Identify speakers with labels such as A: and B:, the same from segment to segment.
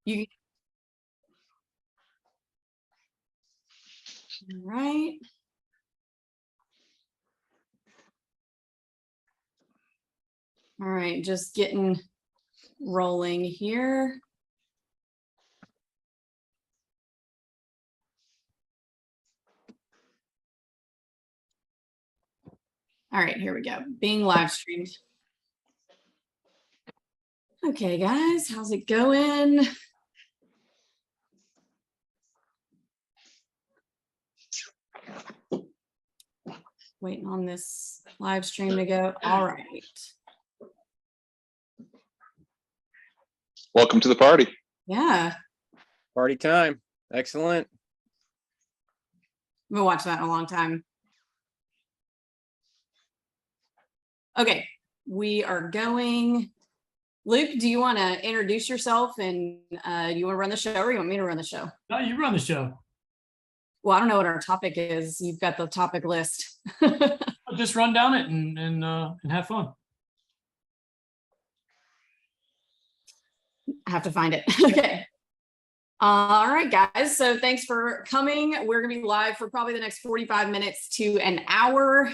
A: You. All right. All right, just getting rolling here. All right, here we go. Being live streamed. Okay, guys, how's it going? Waiting on this live stream to go. All right.
B: Welcome to the party.
A: Yeah.
C: Party time. Excellent.
A: I've been watching that in a long time. Okay, we are going. Luke, do you want to introduce yourself and do you want to run the show or you want me to run the show?
D: No, you run the show.
A: Well, I don't know what our topic is. You've got the topic list.
D: I'll just run down it and have fun.
A: I have to find it. Okay. All right, guys. So thanks for coming. We're going to be live for probably the next 45 minutes to an hour,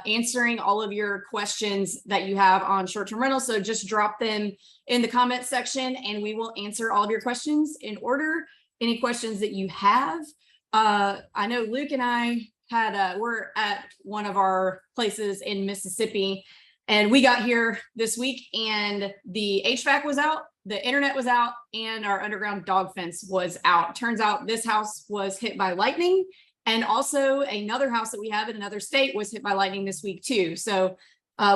A: answering all of your questions that you have on short-term rentals. So just drop them in the comment section and we will answer all of your questions in order. Any questions that you have. I know Luke and I had, we're at one of our places in Mississippi and we got here this week and the HVAC was out. The internet was out and our underground dog fence was out. Turns out this house was hit by lightning and also another house that we have in another state was hit by lightning this week too. So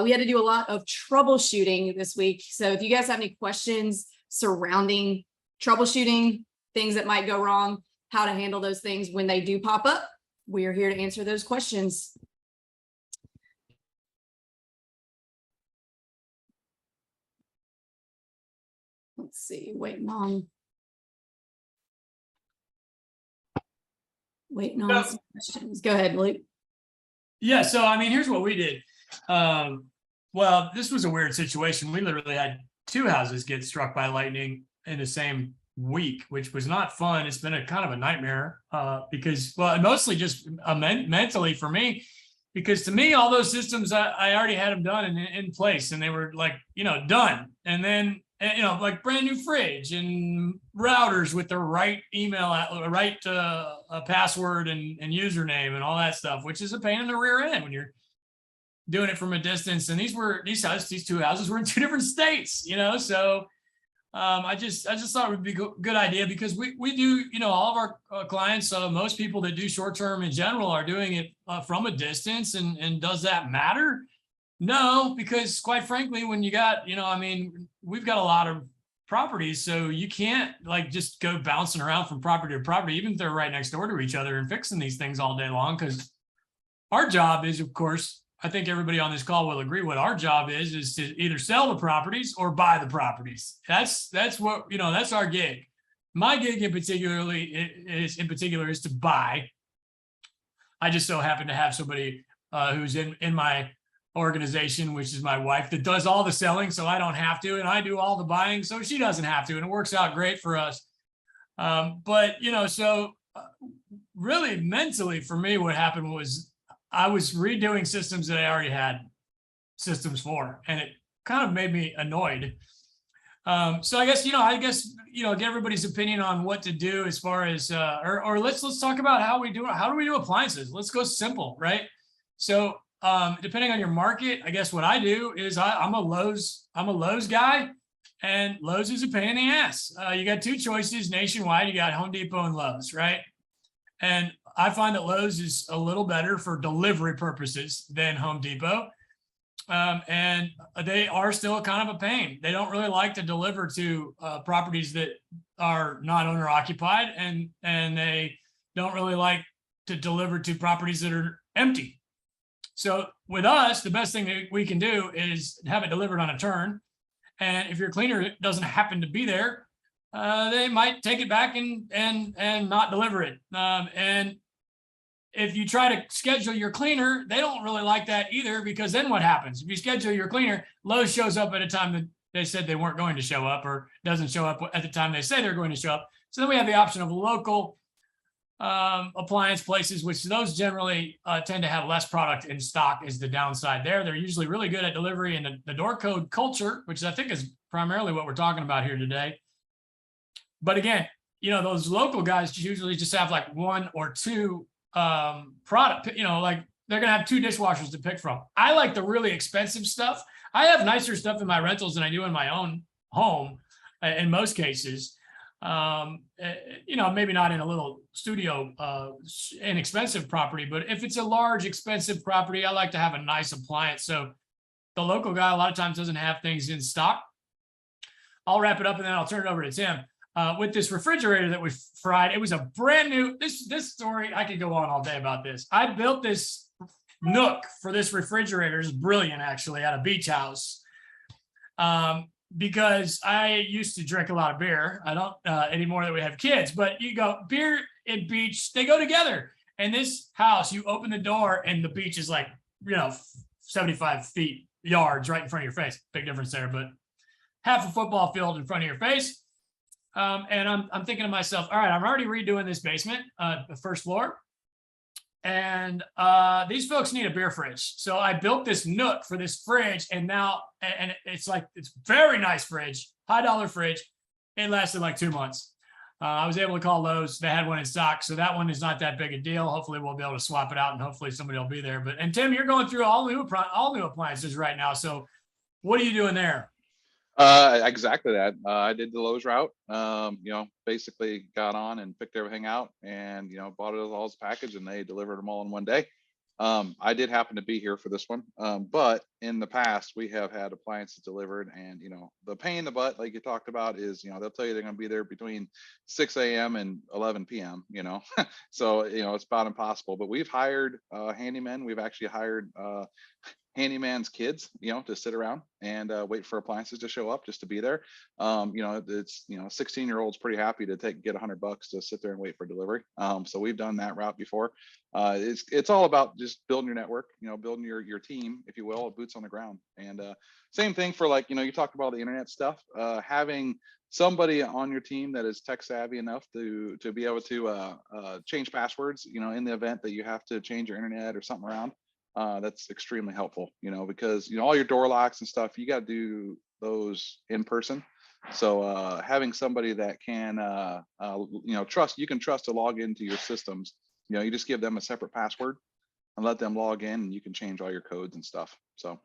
A: we had to do a lot of troubleshooting this week. So if you guys have any questions surrounding troubleshooting, things that might go wrong, how to handle those things when they do pop up, we are here to answer those questions. Let's see, waiting on some questions. Go ahead, Luke.
D: Yeah, so I mean, here's what we did. Well, this was a weird situation. We literally had two houses get struck by lightning in the same week, which was not fun. It's been a kind of a nightmare because, well, mostly just mentally for me, because to me, all those systems, I already had them done and in place and they were like, done. And then, like brand new fridge and routers with the right email, right password and username and all that stuff, which is a pain in the rear end when you're doing it from a distance. And these two houses were in two different states, so I just thought it would be a good idea because we do, all of our clients, most people that do short term in general are doing it from a distance. And does that matter? No, because quite frankly, when you got, we've got a lot of properties, so you can't like just go bouncing around from property to property, even if they're right next door to each other and fixing these things all day long. Because our job is, of course, I think everybody on this call will agree what our job is to either sell the properties or buy the properties. That's what, that's our gig. My gig in particular is to buy. I just so happen to have somebody who's in my organization, which is my wife, that does all the selling, so I don't have to, and I do all the buying, so she doesn't have to, and it works out great for us. But really mentally for me, what happened was I was redoing systems that I already had systems for, and it kind of made me annoyed. So I guess, get everybody's opinion on what to do as far as, or let's talk about how do we do appliances? Let's go simple, right? So depending on your market, I guess what I do is I'm a Lowe's guy, and Lowe's is a pain in the ass. You got two choices nationwide. You got Home Depot and Lowe's, right? And I find that Lowe's is a little better for delivery purposes than Home Depot. And they are still kind of a pain. They don't really like to deliver to properties that are not owner occupied, and they don't really like to deliver to properties that are empty. So with us, the best thing that we can do is have it delivered on a turn. And if your cleaner doesn't happen to be there, they might take it back and not deliver it. And if you try to schedule your cleaner, they don't really like that either, because then what happens? If you schedule your cleaner, Lowe's shows up at a time they said they weren't going to show up or doesn't show up at the time they say they're going to show up. So then we have the option of local appliance places, which those generally tend to have less product in stock is the downside there. They're usually really good at delivery and the door code culture, which I think is primarily what we're talking about here today. But again, those local guys usually just have like one or two product, like they're going to have two dishwashers to pick from. I like the really expensive stuff. I have nicer stuff in my rentals than I do in my own home in most cases. Maybe not in a little studio, inexpensive property, but if it's a large, expensive property, I like to have a nice appliance. So the local guy a lot of times doesn't have things in stock. I'll wrap it up and then I'll turn it over to Tim. With this refrigerator that we fried, it was a brand new, this story, I could go on all day about this. I built this nook for this refrigerator. It's brilliant, actually, at a beach house. Because I used to drink a lot of beer. I don't anymore that we have kids, but you go beer and beach, they go together. And this house, you open the door and the beach is like, 75 feet yards right in front of your face. Big difference there, but half a football field in front of your face. And I'm thinking to myself, all right, I'm already redoing this basement, the first floor. And these folks need a beer fridge. So I built this nook for this fridge, and now, and it's very nice fridge, high dollar fridge. It lasted like 2 months. I was able to call Lowe's. They had one in stock. So that one is not that big a deal. Hopefully we'll be able to swap it out and hopefully somebody will be there. And Tim, you're going through all new appliances right now. So what are you doing there?
B: Exactly that. I did the Lowe's route. Basically got on and picked everything out and, bought it all as a package and they delivered them all in one day. I did happen to be here for this one. But in the past we have had appliances delivered and, the pain in the butt, like you talked about is, they'll tell you they're going to be there between 6 a.m. and 11 p.m., so, it's about impossible, but we've hired handymen. We've actually hired handyman's kids, to sit around and wait for appliances to show up just to be there. It's 16-year-olds pretty happy to get $100 to sit there and wait for delivery. So we've done that route before. It's all about just building your network, building your team, if you will, boots on the ground. And same thing for you talked about the internet stuff. Having somebody on your team that is tech savvy enough to be able to change passwords, in the event that you have to change your internet or something around. That's extremely helpful, because all your door locks and stuff, you got to do those in person. So having somebody that can you can trust to log into your systems, you just give them a separate password and let them log in and you can change all your codes and stuff. So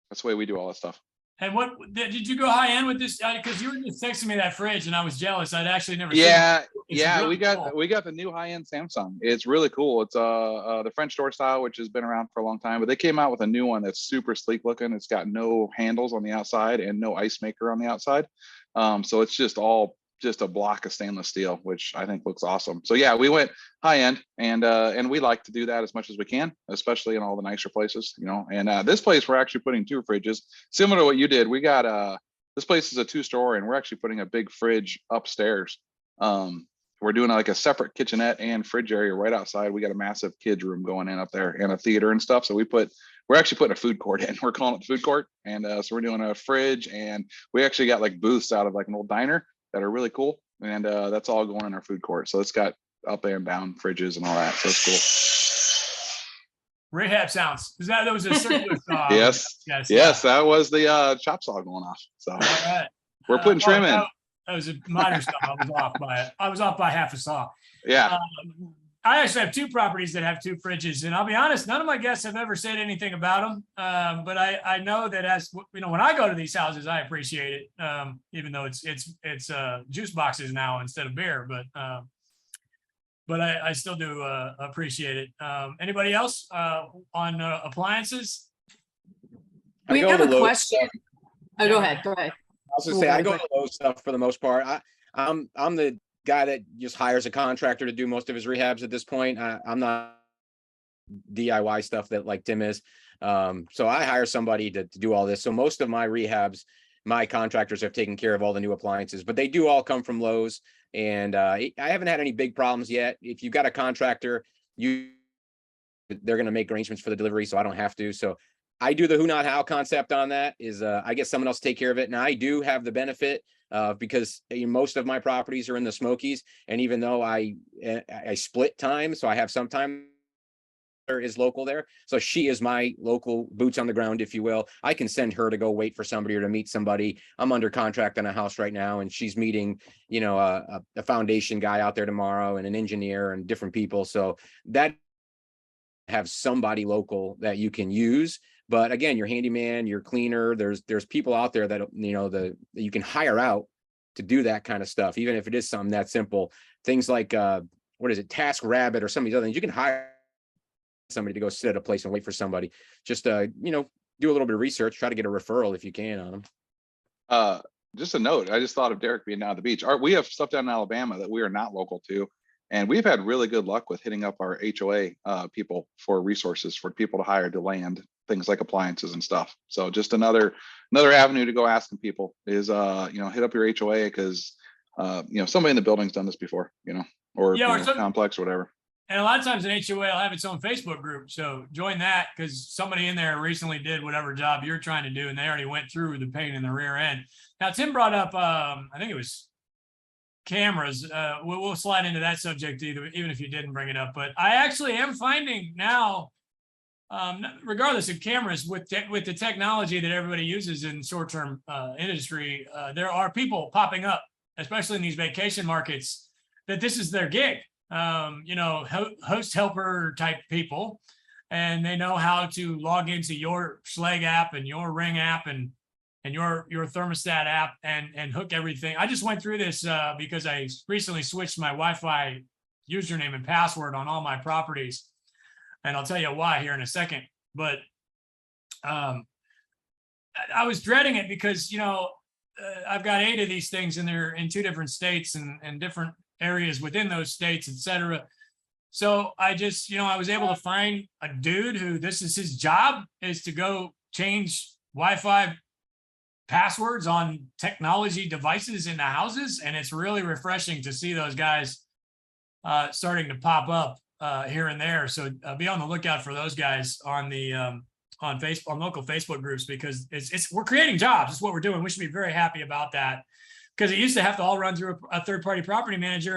B: that's the way we do all that stuff.
D: And what did you go high end with this? Because you were just texting me that fridge, and I was jealous. I'd actually never.
B: Yeah,
D: really
B: we got the new high end Samsung. It's really cool. It's the French door style, which has been around for a long time. But they came out with a new one that's super sleek looking. It's got no handles on the outside and no ice maker on the outside. So it's just a block of stainless steel, which I think looks awesome. So yeah, we went high end, and we like to do that as much as we can, especially in all the nicer places, And this place we're actually putting 2 fridges, similar to what you did. We got this place is a 2-story, and we're actually putting a big fridge upstairs. We're doing like a separate kitchenette and fridge area right outside. We got a massive kids room going in up there and a theater and stuff. So we're actually putting a food court in. We're calling it the food court, and so we're doing a fridge, and we actually got like booths out of like an old diner that are really cool, and that's all going in our food court. So it's got up and down fridges and all that. So it's cool.
D: Rehab sounds. That was a circular saw?
B: Yes, that was the chop saw going off. So all
D: right.
B: We're putting trim in.
D: That was a minor saw. I was off by half a saw.
B: Yeah.
D: I actually have 2 properties that have 2 fridges, and I'll be honest, none of my guests have ever said anything about them. But I know that when I go to these houses, I appreciate it, even though it's juice boxes now instead of beer. But I still do appreciate it. Anybody else on appliances?
A: We have a question. Oh, go ahead.
C: I was gonna say I go to Lowe's stuff for the most part. I'm the guy that just hires a contractor to do most of his rehabs at this point. I'm not DIY stuff that like Tim is. So I hire somebody to do all this. So most of my rehabs, my contractors have taken care of all the new appliances, but they do all come from Lowe's. And I haven't had any big problems yet. If you've got a contractor, they're going to make arrangements for the delivery, so I don't have to. So I do the who not how concept on that is I get someone else to take care of it. Now I do have the benefit because most of my properties are in the Smokies, and even though I split time, so I have some time is local there. So she is my local boots on the ground, if you will. I can send her to go wait for somebody or to meet somebody. I'm under contract on a house right now, and she's meeting, a foundation guy out there tomorrow and an engineer and different people. So that have somebody local that you can use. But again, your handyman, your cleaner, there's people out there that, that you can hire out to do that kind of stuff, even if it is something that simple. Things like, Task Rabbit or some of these other things, you can hire somebody to go sit at a place and wait for somebody. Just do a little bit of research, try to get a referral if you can on them.
B: Just a note, I just thought of Derek being down at the beach. We have stuff down in Alabama that we are not local to, and we've had really good luck with hitting up our HOA people for resources for people to hire to land things like appliances and stuff. So just another avenue to go asking people is hit up your HOA, because somebody in the building's done this before, or complex or whatever.
D: And a lot of times an HOA will have its own Facebook group. So join that, because somebody in there recently did whatever job you're trying to do, and they already went through the pain in the rear end. Now, Tim brought up, I think it was cameras. We'll slide into that subject even if you didn't bring it up. But I actually am finding now, regardless of cameras, with the technology that everybody uses in short-term industry, there are people popping up, especially in these vacation markets, that this is their gig. Host helper type people, and they know how to log into your Schleg app and your Ring app and your thermostat app and hook everything. I just went through this because I recently switched my Wi-Fi username and password on all my properties, and I'll tell you why here in a second. But I was dreading it because I've got 8 of these things, and they're in 2 different states and different areas within those states, etc. So I just, I was able to find a dude who this is his job, is to go change Wi-Fi passwords on technology devices in the houses. And it's really refreshing to see those guys starting to pop up here and there. So be on the lookout for those guys on the on Facebook, on local Facebook groups, because we're creating jobs. It's what we're doing. We should be very happy about that, because it used to have to all run through a third-party property manager,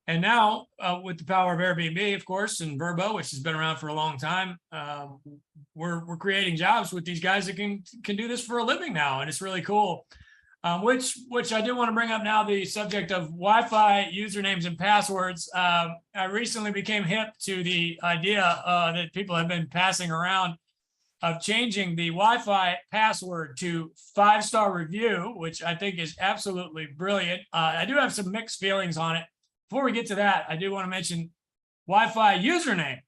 D: and now with the power of Airbnb, of course, and Verbo, which has been around for a long time, we're creating jobs with these guys that can do this for a living now, and it's really cool. Which I do want to bring up now, the subject of Wi-Fi usernames and passwords. I recently became hip to the idea that people have been passing around of changing the Wi-Fi password to 5-star review, which I think is absolutely brilliant. I do have some mixed feelings on it. Before we get to that, I do want to mention Wi-Fi username.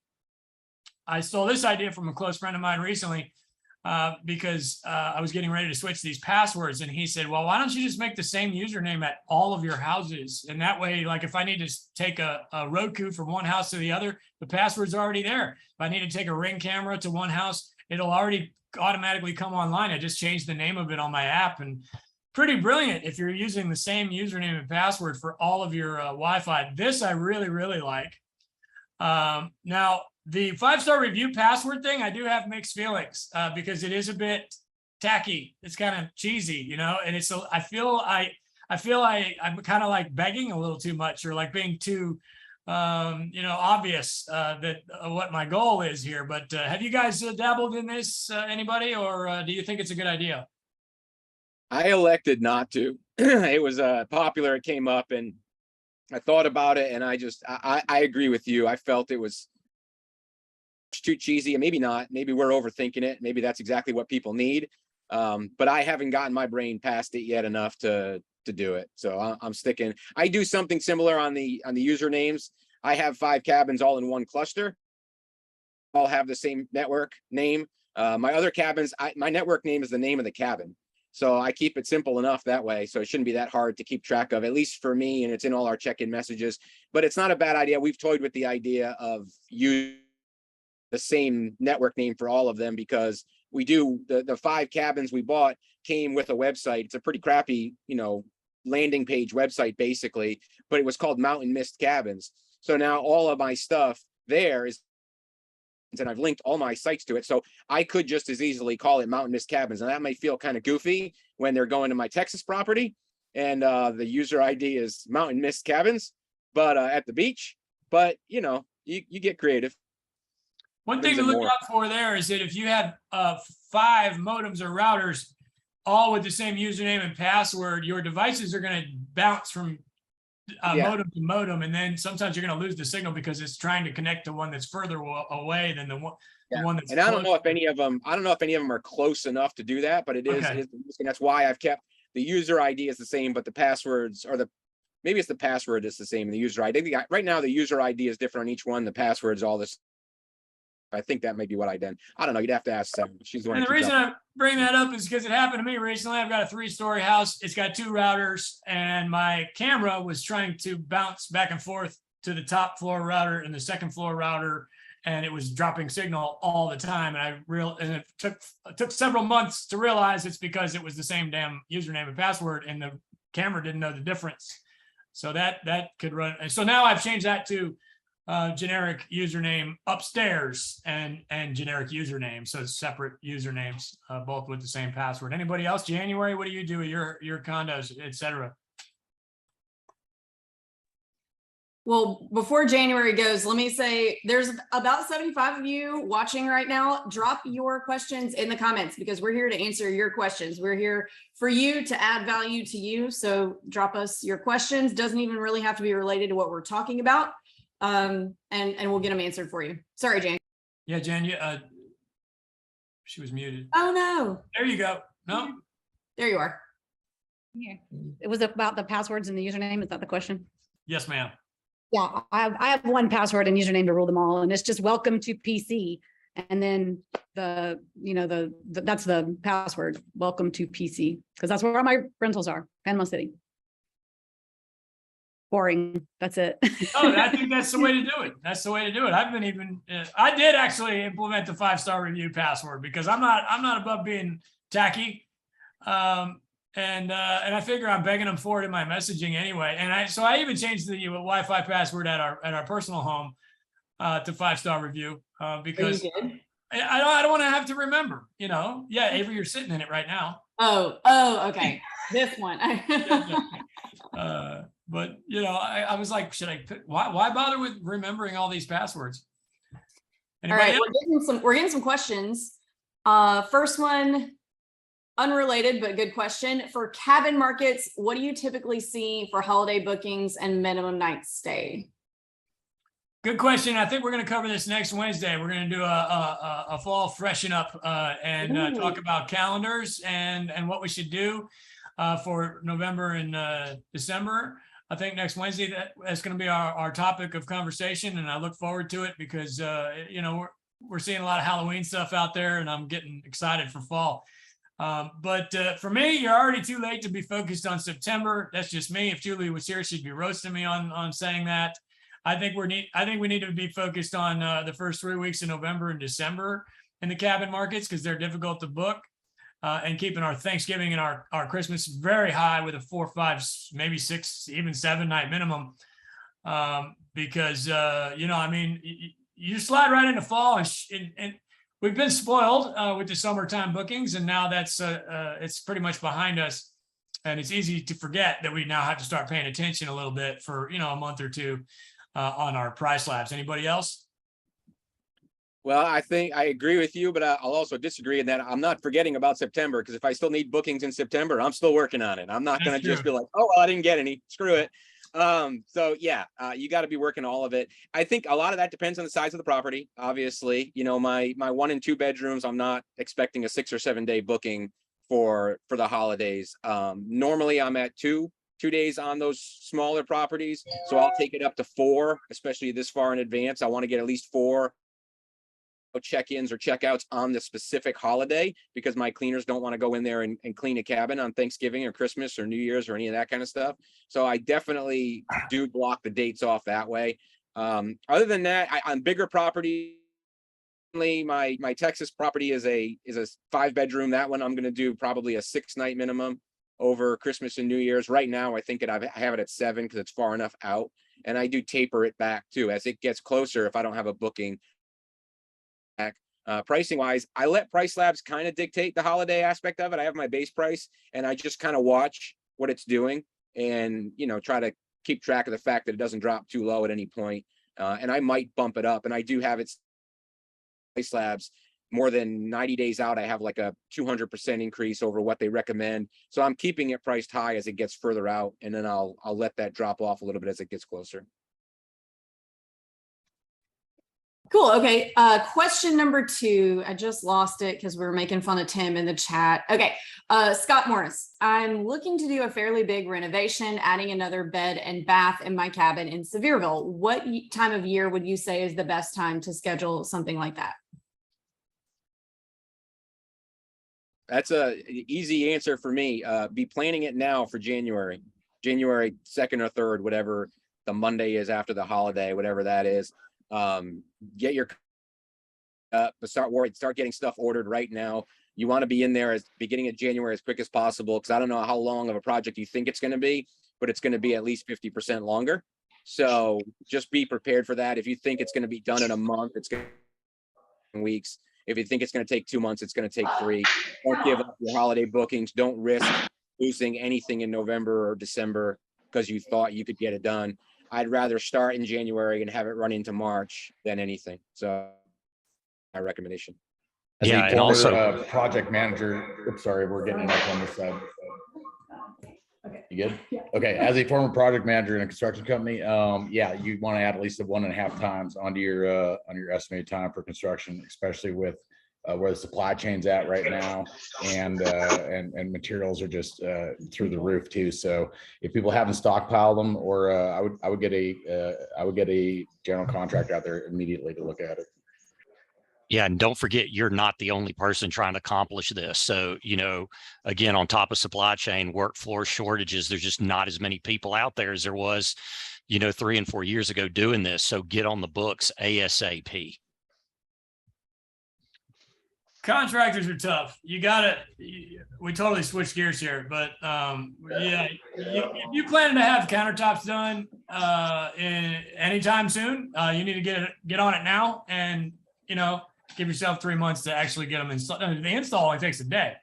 D: I stole this idea from a close friend of mine recently because I was getting ready to switch these passwords, and he said, well, why don't you just make the same username at all of your houses? And that way, like if I need to take a Roku from one house to the other, the password's already there. If I need to take a Ring camera to one house, it'll already automatically come online. I just changed the name of it on my app, and pretty brilliant if you're using the same username and password for all of your Wi-Fi. This I really, really like. Now, the 5-star review password thing, I do have mixed feelings because it is a bit tacky. It's kind of cheesy, and it's, I feel I'm kind of like begging a little too much, or like being too obvious that what my goal is here. But have you guys dabbled in this, anybody, or do you think it's a good idea?
C: I elected not to. It was popular. It came up, and I thought about it, and I agree with you. I felt it was too cheesy, and maybe not. Maybe we're overthinking it. Maybe that's exactly what people need. But I haven't gotten my brain past it yet enough to do it. So I'm sticking. I do something similar on the usernames. I have 5 cabins all in one cluster. All have the same network name. My other cabins, my network name is the name of the cabin. So I keep it simple enough that way. So it shouldn't be that hard to keep track of, at least for me, and it's in all our check-in messages. But it's not a bad idea. We've toyed with the idea of using the same network name for all of them, because we do the 5 cabins we bought came with a website. It's a pretty crappy, landing page website basically, but it was called Mountain Mist Cabins. So now all of my stuff there is and I've linked all my sites to it. So I could just as easily call it Mountain Mist Cabins. And that may feel kind of goofy when they're going to my Texas property and the user ID is Mountain Mist Cabins, but at the beach. But you know, you get creative.
D: One thing to
C: Brings in
D: look
C: more.
D: out for there is that if you have 5 modems or routers, all with the same username and password, your devices are going to bounce from
C: Yeah.
D: modem to modem, and then sometimes you're going to lose the signal because it's trying to connect to one that's further away than the one.
C: Yeah.
D: The one that's
C: And I don't know
D: close.
C: if any of them, are close enough to do that, but it is,
D: Okay.
C: and that's why I've kept the user ID is the same, but the passwords or maybe it's the password is the same. The user ID right now, the user ID is different on each one. The password's all this. I think that may be what I did. I don't know. You'd have to ask Sam. She's the one.
D: And
C: who
D: the
C: keeps
D: reason
C: up.
D: I bring that up is because it happened to me recently. I've got a 3-story house. It's got 2 routers, and my camera was trying to bounce back and forth to the top floor router and the second floor router, and it was dropping signal all the time. And it took several months to realize it's because it was the same damn username and password, and the camera didn't know the difference. So that could run. And so now I've changed that to generic username upstairs and generic username. So it's separate usernames, both with the same password. Anybody else? January, what do you do with your condos, etc.?
A: Well, before January goes, let me say there's about 75 of you watching right now. Drop your questions in the comments because we're here to answer your questions. We're here for you to add value to you. So drop us your questions. Doesn't even really have to be related to what we're talking about. And we'll get them answered for you. Sorry, Jane.
D: Yeah, Jen, she was muted.
A: Oh no.
D: There you go. No,
A: There you are.
E: Yeah. It was about the passwords and the username. Is that the question?
D: yes, ma'am.
E: Yeah, I have one password and username to rule them all, and it's just welcome to PC. And then that's the password, welcome to PC, because that's where all my rentals are, Panama City. Boring. That's it.
D: Oh, I think that's the way to do it. That's the way to do it. I did actually implement the 5-star review password because I'm not above being tacky. And I figure I'm begging them for it in my messaging anyway. And I even changed the Wi-Fi password at our personal home to 5-star review because I don't want to have to remember, Yeah, Avery, you're sitting in it right now.
A: Oh, okay. This one.
D: But I was like, should I put, why bother with remembering all these passwords?
A: All right, we're getting some questions. First one, unrelated, but good question. For cabin markets, what do you typically see for holiday bookings and minimum night stay?
D: Good question. I think we're going to cover this next Wednesday. We're going to do a fall freshen up and talk about calendars and what we should do for November and December. I think next Wednesday that's going to be our topic of conversation, and I look forward to it because we're seeing a lot of Halloween stuff out there, and I'm getting excited for fall. But for me, you're already too late to be focused on September. That's just me. If Julie was here, she'd be roasting me on saying that. I think we need to be focused on the first 3 weeks of November and December in the cabin markets because they're difficult to book, and keeping our Thanksgiving and our Christmas very high with a 4, 5, maybe 6, even 7 night minimum. Because you slide right into fall and we've been spoiled with the summertime bookings, and now that's it's pretty much behind us, and it's easy to forget that we now have to start paying attention a little bit for a month or two on our price labs. Anybody else?
C: Well, I think I agree with you, but I'll also disagree in that I'm not forgetting about September because if I still need bookings in September, I'm still working on it. I'm not going to just be like, oh, well, I didn't get any. Screw it. So yeah, you got to be working all of it. I think a lot of that depends on the size of the property. Obviously, my 1 and 2 bedrooms, I'm not expecting a 6 or 7 day booking for the holidays. Normally I'm at 2 days on those smaller properties. So I'll take it up to 4, especially this far in advance. I want to get at least 4 check-ins or checkouts on the specific holiday because my cleaners don't want to go in there and clean a cabin on Thanksgiving or Christmas or New Year's or any of that kind of stuff. So I definitely do block the dates off that way. Other than that, on bigger property, my Texas property is a 5 bedroom. That one I'm going to do probably a 6 night minimum over Christmas and New Year's. Right now, I think I have it at 7 because it's far enough out, and I do taper it back too as it gets closer. If I don't have a booking Pricing wise, I let Price Labs kind of dictate the holiday aspect of it. I have my base price and I just kind of watch what it's doing and, you know, try to keep track of the fact that it doesn't drop too low at any point. And I might bump it up, and I do have it Price Labs more than 90 days out. I have like a 200% increase over what they recommend. So I'm keeping it priced high as it gets further out, and then I'll let that drop off a little bit as it gets closer.
A: Cool. Okay. Question number 2. I just lost it because we were making fun of Tim in the chat. Okay. Scott Morris, I'm looking to do a fairly big renovation, adding another bed and bath in my cabin in Sevierville. What time of year would you say is the best time to schedule something like that?
C: That's a easy answer for me. Be planning it now for January 2nd or 3rd, whatever the Monday is after the holiday, whatever that is. Get your start getting stuff ordered right now. You want to be in there as beginning of January as quick as possible, because I don't know how long of a project you think it's going to be, but it's going to be at least 50% longer. So just be prepared for that. If you think it's going to be done in a month, it's going to be weeks. If you think it's going to take 2 months, it's going to take 3. Don't give up your holiday bookings. Don't risk losing anything in November or December because you thought you could get it done. I'd rather start in January and have it run into March than anything. So my recommendation.
F: As
G: Yeah,
F: a
G: and
F: former,
G: also-
F: project manager, oops, sorry, we're getting up on this side. You good? Okay, as a former project manager in a construction company, yeah, you want to add at least 1.5 times onto your estimated time for construction, especially with where the supply chain's at right now, and materials are just through the roof too. So if people haven't stockpiled them, or I would get a general contractor out there immediately to look at it.
G: Yeah, and don't forget, you're not the only person trying to accomplish this. So, you know, again, on top of supply chain, workforce shortages, there's just not as many people out there as there was, you know, 3 and 4 years ago doing this. So get on the books ASAP.
D: Contractors are tough. We totally switched gears here, but yeah, if you plan to have countertops done anytime soon, you need to get on it now, and, you know, give yourself 3 months to actually get them installed. The install only takes a day,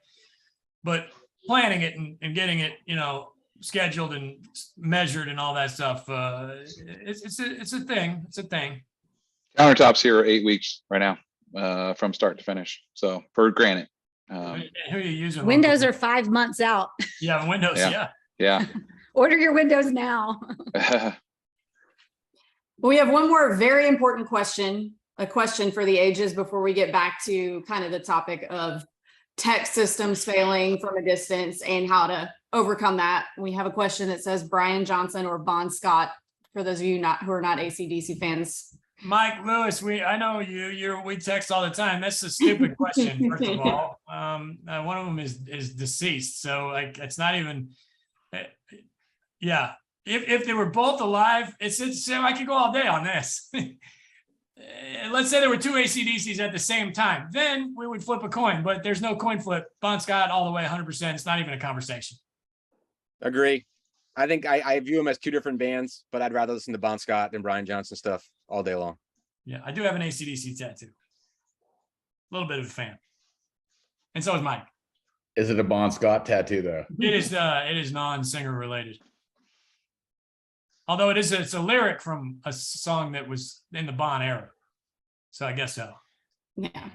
D: but planning it and getting it, you know, scheduled and measured and all that stuff, it's a thing. It's a thing.
B: Countertops here are 8 weeks right now, from start to finish. So for granite.
D: Who are you using?
E: Windows are 5 months out.
D: Yeah, Windows.
B: Yeah.
D: Yeah.
B: Yeah.
E: Order your windows now.
A: We have one more very important question, a question for the ages before we get back to kind of the topic of tech systems failing from a distance and how to overcome that. We have a question that says Brian Johnson or Bon Scott, for those of you who are not AC/DC fans.
D: Mike Lewis, I know we text all the time. That's a stupid question, first of all. One of them is deceased. So like, it's not even, yeah. If they were both alive, it's I could go all day on this. Let's say there were 2 AC/DCs at the same time, then we would flip a coin, but there's no coin flip. Bon Scott all the way 100%. It's not even a conversation.
C: Agree. I think I view them as 2 different bands, but I'd rather listen to Bon Scott than Brian Johnson stuff all day long.
D: Yeah, I do have an AC/DC tattoo. A little bit of a fan. And so is Mike.
F: Is it a Bon Scott tattoo though?
D: It is non-singer related. Although it's a lyric from a song that was in the Bon era. So I guess so.
A: Yeah.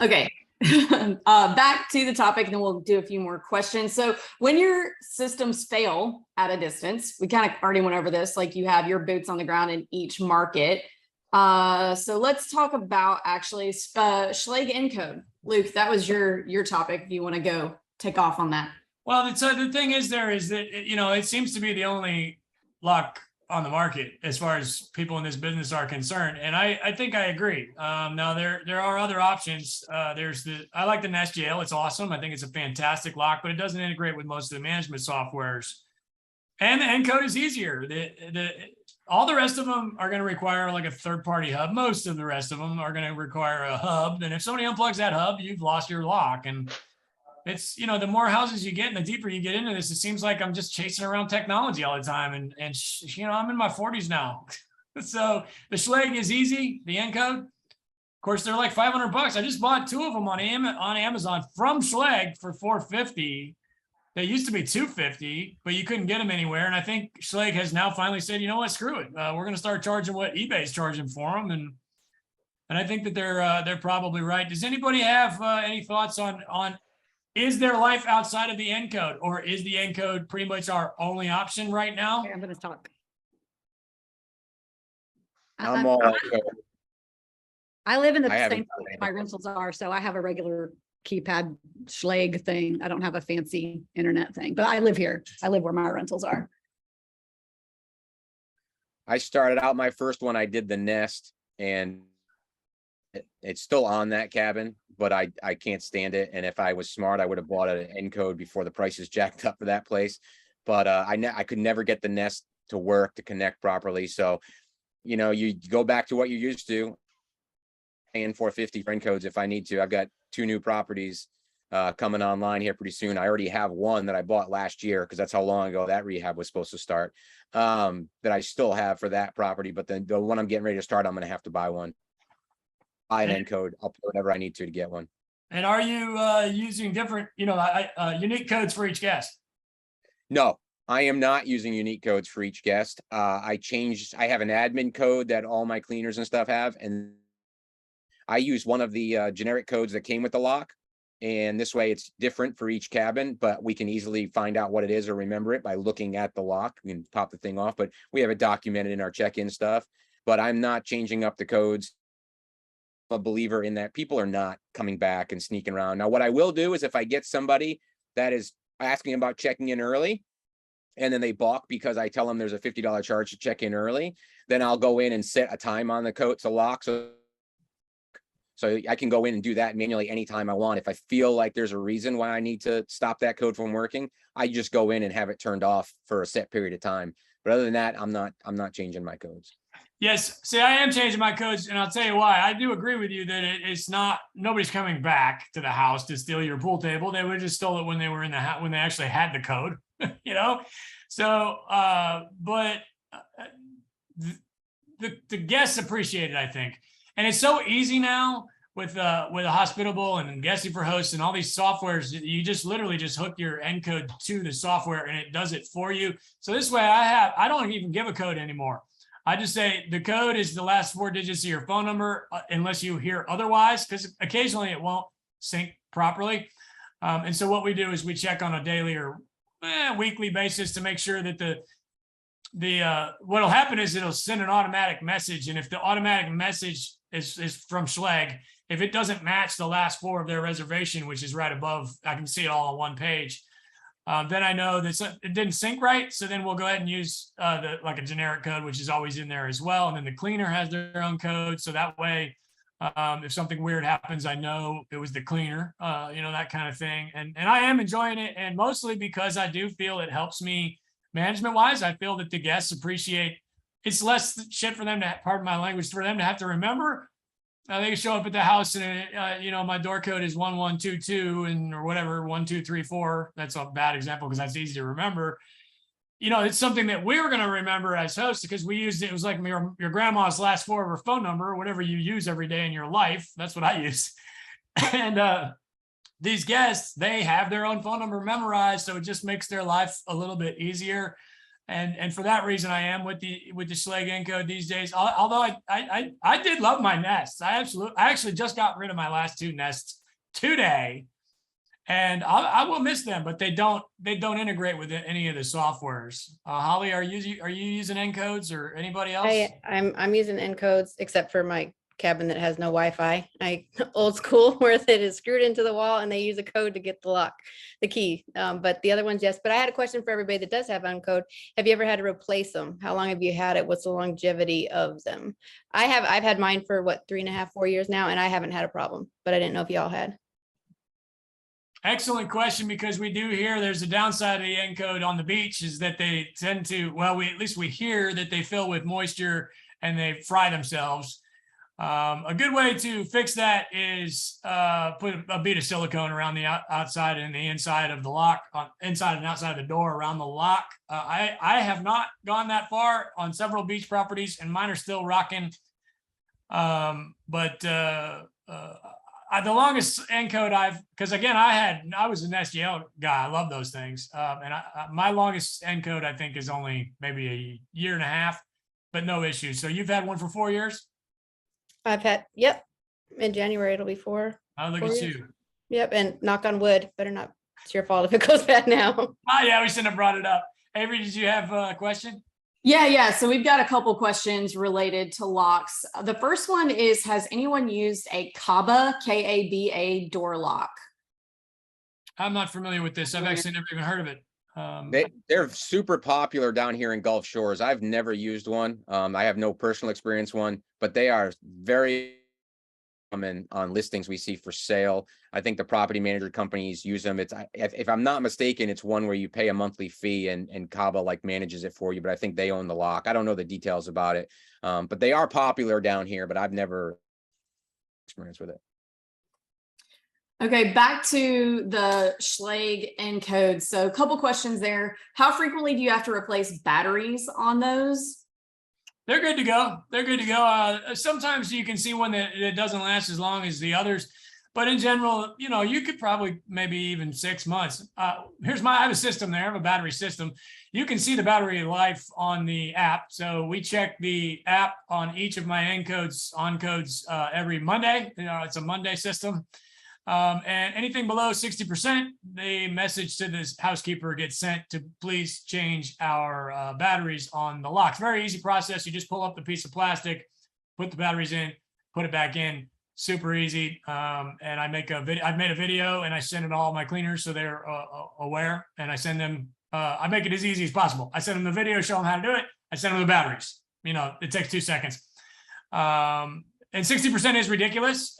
A: Okay. Back to the topic, and then we'll do a few more questions. So when your systems fail at a distance, we kind of already went over this, like you have your boots on the ground in each market. So let's talk about actually Schlage encode. Luke, that was your topic. If you want to go take off on that. Well,
D: the thing is that, you know, it seems to be the only lock on the market as far as people in this business are concerned. And I think I agree. Now there are other options. I like the Nest Jail. It's awesome. I think it's a fantastic lock, but it doesn't integrate with most of the management softwares. And the encode is easier. All the rest of them are going to require like a third-party hub. Most of the rest of them are going to require a hub. And if somebody unplugs that hub, you've lost your lock. And it's, you know, the more houses you get and the deeper you get into this, it seems like I'm just chasing around technology all the time. And you know, I'm in my 40s now. So the Schlage is easy, the encode. course, they're like $500. I just bought 2 of them on Amazon from Schlage for $450. They used to be $250, but you couldn't get them anywhere. And I think Schlage has now finally said, you know what, screw it. We're going to start charging what eBay's charging for them. And I think that they're probably right. Does anybody have any thoughts on is there life outside of the N code, or is the N code pretty much our only option right now?
E: Okay, I'm going to talk.
C: I'm all on code.
E: I live in the
C: I haven't
E: same
C: done
E: place my rentals are, so I have a regular keypad Schlage thing. I don't have a fancy internet thing, but I live here. I live where my rentals are.
C: I started out my first one, I did the Nest, and it's still on that cabin, but I can't stand it. And if I was smart, I would have bought an N code before the prices jacked up for that place. But I could never get the Nest to work, to connect properly. So, you know, you go back to what you used to, paying $450 for N codes if I need to. I've got 2 new properties coming online here pretty soon. I already have one that I bought last year because that's how long ago that rehab was supposed to start, that I still have for that property. But then the one I'm getting ready to start, I'm going to have to buy one. Buy an N code. I'll put whatever I need to get one. And
D: are you using different, unique codes for each guest?
C: No, I am not using unique codes for each guest. I have an admin code that all my cleaners and stuff have, and I use one of the generic codes that came with the lock. And this way it's different for each cabin, but we can easily find out what it is or remember it by looking at the lock. We can pop the thing off, but we have it documented in our check-in stuff. But I'm not changing up the codes. I'm a believer in that people are not coming back and sneaking around. Now, what I will do is if I get somebody that is asking about checking in early, and then they balk because I tell them there's a $50 charge to check in early, then I'll go in and set a time on the code to lock. So I can go in and do that manually anytime I want. If I feel like there's a reason why I need to stop that code from working, I just go in and have it turned off for a set period of time. But other than that, I'm not changing my codes.
D: Yes, see, I am changing my codes, and I'll tell you why. I do agree with you that it's not, nobody's coming back to the house to steal your pool table. They would have just stole it when they were in the house, when they actually had the code, So, but the guests appreciate it, I think. And it's so easy now with a Hospitable and Guesty for Hosts and all these softwares. You just literally just hook your N code to the software and it does it for you. So this way I don't even give a code anymore. I just say the code is the last 4 digits of your phone number, unless you hear otherwise, because occasionally it won't sync properly. And so what we do is we check on a daily or weekly basis to make sure that what'll happen is it'll send an automatic message. And if the automatic message is from Schlage, if it doesn't match the last 4 of their reservation, which is right above, I can see it all on one page, then I know that it didn't sync right. So then we'll go ahead and use like a generic code, which is always in there as well. And then the cleaner has their own code. So that way, if something weird happens, I know it was the cleaner, that kind of thing. And I am enjoying it. And mostly because I do feel it helps me management wise. I feel that the guests appreciate, it's less shit for them to, pardon my language, for them to have to remember. They can show up at the house and, my door code is 1122 and or whatever, 1234. That's a bad example because that's easy to remember. It's something that we were going to remember as hosts because we used it. It was like your grandma's last 4 of her phone number, or whatever you use every day in your life. That's what I use. And these guests, they have their own phone number memorized. So it just makes their life a little bit easier. And for that reason, I am with the Schlage N code these days. Although I did love my nests. I actually just got rid of my last 2 nests today, and I will miss them. But they don't integrate with any of the softwares. Holly, are you using N codes or anybody else?
H: I'm using N codes except for my cabin that has no Wi-Fi. Old school where it is screwed into the wall and they use a code to get the key. But the other ones, yes. But I had a question for everybody that does have N code. Have you ever had to replace them? How long have you had it? What's the longevity of them? I've had mine for 3.5, 4 years now, and I haven't had a problem, but I didn't know if y'all had.
D: Excellent question, because we do hear there's a downside of the N code on the beach is that they tend to, we hear that they fill with moisture and they fry themselves. A good way to fix that is put a bead of silicone around the outside and the inside of the lock, inside and outside of the door around the lock. I have not gone that far on several beach properties, and mine are still rocking But the longest encode because again, I was an SGL guy. I love those things. And my longest encode, I think, is only maybe a year and a half, but no issues. So you've had one for 4 years?
H: I've had, yep, in January, it'll be 4.
D: Oh, look
H: 4
D: at
H: years.
D: you.
H: Yep, and knock on wood, better not, it's your fault if it goes bad now.
D: Oh, yeah, we shouldn't have brought it up. Avery, did you have a question?
A: Yeah. So we've got a couple questions related to locks. The first one is, has anyone used a KABA, K-A-B-A door lock?
D: I'm not familiar with this. I've actually never even heard of it.
C: They're super popular down here in Gulf Shores. I've never used one. I have no personal experience one, but they are very common on listings we see for sale. I think the property manager companies use them. It's, if I'm not mistaken, it's one where you pay a monthly fee and Kaba like manages it for you, but I think they own the lock. I don't know the details about it. But they are popular down here, but I've never experienced with it.
A: Okay, back to the Schlage encode. So a couple questions there. How frequently do you have to replace batteries on those?
D: They're good to go. They're good to go. Sometimes you can see one that it doesn't last as long as the others, but in general, you know, you could probably maybe even 6 months. I have a system there. I have a battery system. You can see the battery life on the app. So we check the app on each of my encodes, on codes every Monday. You know, it's a Monday system. And anything below 60%, the message to this housekeeper gets sent to please change our batteries on the locks. Very easy process. You just pull up the piece of plastic, put the batteries in, put it back in. Super easy. And I make a video. I've made a video and I send it to all my cleaners so they're aware. And I send them. I make it as easy as possible. I send them the video, show them how to do it. I send them the batteries. You know, it takes 2 seconds. And 60% is ridiculous.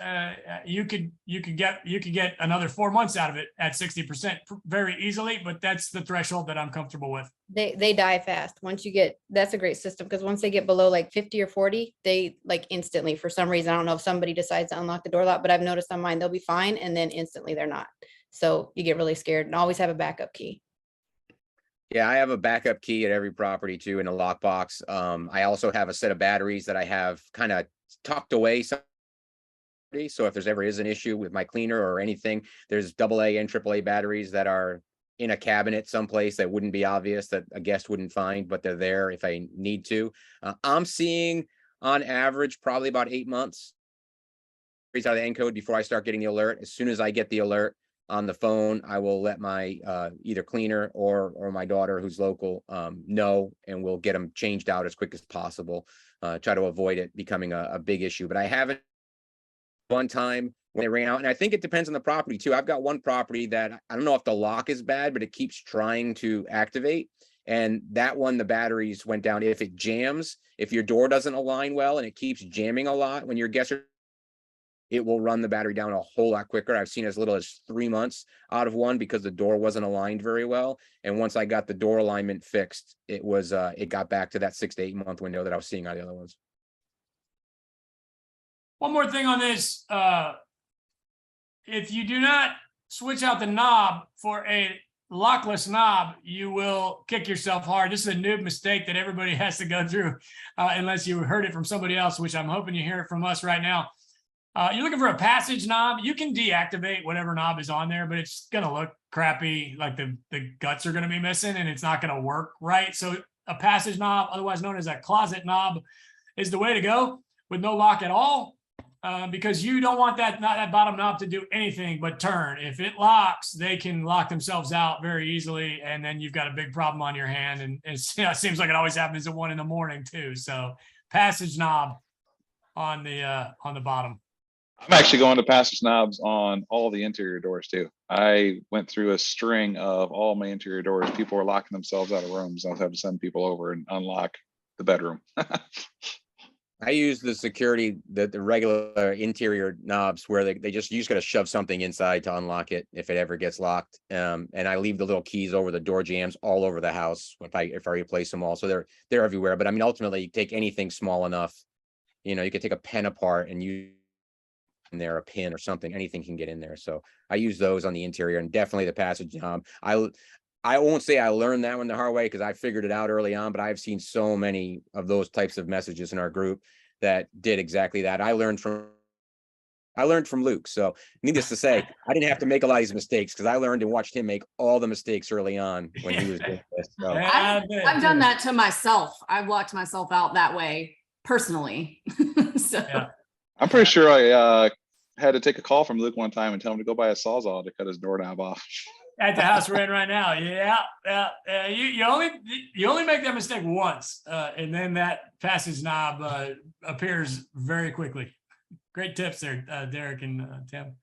D: You could get another 4 months out of it at 60% very easily, but that's the threshold that I'm comfortable with.
H: They die fast. Once you get, that's a great system, because once they get below like 50 or 40, they like instantly, for some reason, I don't know if somebody decides to unlock the door lock, but I've noticed on mine, they'll be fine. And then instantly they're not. So you get really scared, and always have a backup key.
C: Yeah, I have a backup key at every property too in a lockbox. I also have a set of batteries that I have kind of tucked away. So if there's ever is an issue with my cleaner or anything, there's AA and AAA batteries that are in a cabinet someplace that wouldn't be obvious, that a guest wouldn't find, but they're there if I need to. I'm seeing on average probably about 8 months out of the encode before I start getting the alert. As soon as I get the alert on the phone, I will let my either cleaner or my daughter who's local know, and we'll get them changed out as quick as possible. Try to avoid it becoming a big issue. But I haven't one time when they ran out, and I think it depends on the property too. I've got one property that I don't know if the lock is bad, but it keeps trying to activate. And that one, the batteries went down. If it jams, if your door doesn't align well and it keeps jamming a lot when your guests are, it will run the battery down a whole lot quicker. I've seen as little as 3 months out of one because the door wasn't aligned very well. And once I got the door alignment fixed, it was it got back to that 6 to 8 month window that I was seeing on the other ones.
D: One more thing on this. If you do not switch out the knob for a lockless knob, you will kick yourself hard. This is a noob mistake that everybody has to go through, unless you heard it from somebody else, which I'm hoping you hear it from us right now. You're looking for a passage knob. You can deactivate whatever knob is on there, but it's going to look crappy. Like the guts are going to be missing and it's not going to work right. So a passage knob, otherwise known as a closet knob, is the way to go with no lock at all. Because you don't want that bottom knob to do anything but turn. If it locks, they can lock themselves out very easily, and then you've got a big problem on your hand. And it's, you know, it seems like it always happens at 1 a.m. too. So passage knob on the bottom.
B: I'm actually going to passage knobs on all the interior doors too. I went through a string of all my interior doors. People were locking themselves out of rooms. I was having to send people over and unlock the bedroom.
C: I use the security, the regular interior knobs where you just got to shove something inside to unlock it if it ever gets locked. And I leave the little keys over the door jams all over the house if I replace them all. So they're everywhere. But I mean, ultimately, you take anything small enough, you know, you could take a pen apart and use in there a pin or something, anything can get in there. So I use those on the interior, and definitely the passage knob. I won't say I learned that one the hard way because I figured it out early on, but I've seen so many of those types of messages in our group that did exactly that. I learned from Luke. So needless to say, I didn't have to make a lot of these mistakes because I learned and watched him make all the mistakes early on when he was doing this. So
A: I've done that to myself. I've walked myself out that way personally. So
D: Yeah.
B: I'm pretty sure I had to take a call from Luke one time and tell him to go buy a Sawzall to cut his doorknob off.
D: At the house we're in right now. Yeah. You only make that mistake once, and then that passage knob appears very quickly. Great tips there, Derek and Tim.